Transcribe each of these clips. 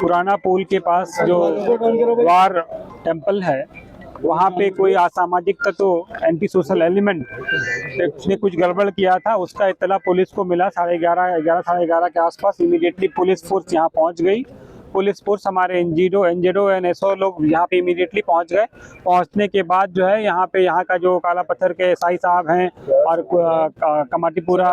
पुराना पुल के पास जो वार टेम्पल है, वहाँ पे कोई असामाजिक तत्व एंटी सोशल एलिमेंट ने कुछ गड़बड़ किया था। उसका इत्तला पुलिस को मिला 11:30 के आसपास। इमीडिएटली पुलिस फोर्स यहाँ पहुँच गई। पुलिस फोर्स हमारे एनजीओ एंड एसओ लोग यहाँ पे इमीडिएटली पहुँच गए। पहुँचने के बाद जो है यहाँ का जो काला पत्थर के एसआई साहब हैं और कमाटीपुरा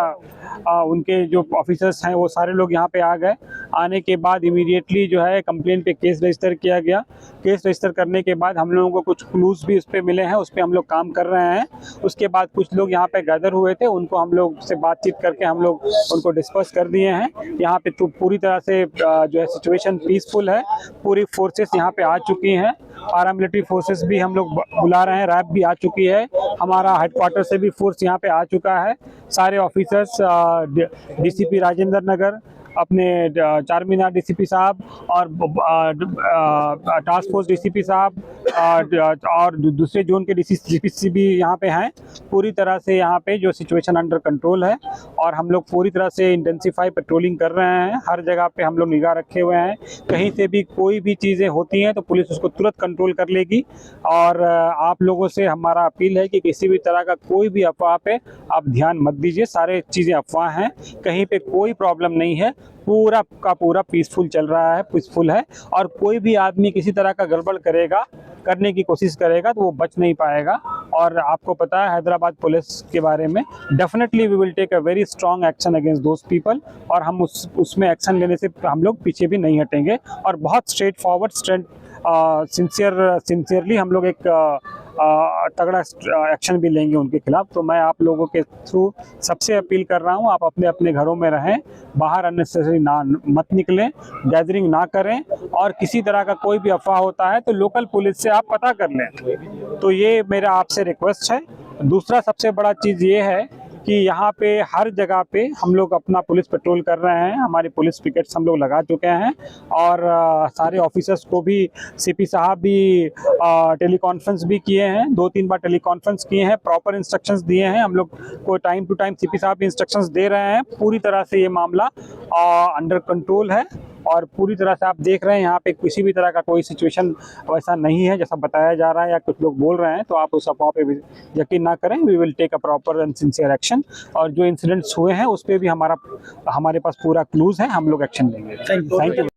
उनके जो ऑफिसर्स हैं वो सारे लोग यहाँ पे आ गए। आने के बाद इमीडिएटली जो है कंप्लेंट पे केस रजिस्टर किया गया। केस रजिस्टर करने के बाद हम लोगों को कुछ क्लूज भी उस पर मिले हैं, उस पर हम लोग काम कर रहे हैं। उसके बाद कुछ लोग यहाँ पे गैदर हुए थे, उनको हम लोग से बातचीत करके हम लोग उनको डिस्पर्स कर दिए हैं। यहाँ पे तो पूरी तरह से जो है सिचुएशन पीसफुल है। पूरी फोर्सेस यहाँ पे आ चुकी हैं। पैरामिलिट्री फोर्सेस भी हम लोग बुला रहे हैं, रैप भी आ चुकी है। हमारा हेडक्वार्टर से भी फोर्स यहाँ पे आ चुका है। सारे ऑफिसर्स डीसीपी राजेंद्र नगर, अपने चार मीनार डीसीपी साहब और टास्क फोर्स डीसीपी साहब और दूसरे जोन के डीसीपी भी यहाँ पे हैं। पूरी तरह से यहाँ पे जो सिचुएशन अंडर कंट्रोल है और हम लोग पूरी तरह से इंटेंसिफाई पेट्रोलिंग कर रहे हैं। हर जगह पे हम लोग निगाह रखे हुए हैं। कहीं से भी कोई भी चीज़ें होती हैं तो पुलिस उसको तुरंत कंट्रोल कर लेगी। और आप लोगों से हमारा अपील है कि किसी भी तरह का कोई भी अफवाह पे आप ध्यान मत दीजिए। सारे चीज़ें अफवाह हैं, कहीं पे कोई प्रॉब्लम नहीं है। पूरा का पूरा पीसफुल चल रहा है, पीसफुल है। और कोई भी आदमी किसी तरह का गड़बड़ करने की कोशिश करेगा तो वो बच नहीं पाएगा। और आपको पता है हैदराबाद पुलिस के बारे में, definitely we will take a very strong action against those people. और हम उसमें एक्शन लेने से हम लोग पीछे भी नहीं हटेंगे। और बहुत स्ट्रेट फॉरवर्ड सिंसियरली हम लोग एक तगड़ा एक्शन भी लेंगे उनके खिलाफ। तो मैं आप लोगों के थ्रू सबसे अपील कर रहा हूं, आप अपने अपने घरों में रहें, बाहर अननेसेसरी मत निकलें, गैदरिंग ना करें। और किसी तरह का कोई भी अफवाह होता है तो लोकल पुलिस से आप पता कर लें। तो ये मेरा आपसे रिक्वेस्ट है। दूसरा सबसे बड़ा चीज़ ये है कि यहाँ पे हर जगह पे हम लोग अपना पुलिस पेट्रोल कर रहे हैं। हमारे पुलिस पिकेट्स हम लोग लगा चुके हैं। और सारे ऑफिसर्स को भी सीपी साहब भी टेली कॉन्फ्रेंस भी किए हैं, 2-3 बार टेली कॉन्फ्रेंस किए हैं, प्रॉपर इंस्ट्रक्शंस दिए हैं। हम लोग को टाइम टू टाइम सीपी साहब भी इंस्ट्रक्शंस दे रहे हैं। पूरी तरह से ये मामला अंडर कंट्रोल है। और पूरी तरह से आप देख रहे हैं यहाँ पे किसी भी तरह का कोई सिचुएशन वैसा नहीं है जैसा बताया जा रहा है या कुछ लोग बोल रहे हैं। तो आप उस अफवाह पे भी यकीन ना करें। We will take a proper and sincere action. और जो इंसिडेंट्स हुए हैं उस पर भी हमारे पास पूरा क्लूज है, हम लोग एक्शन लेंगे। Thank you.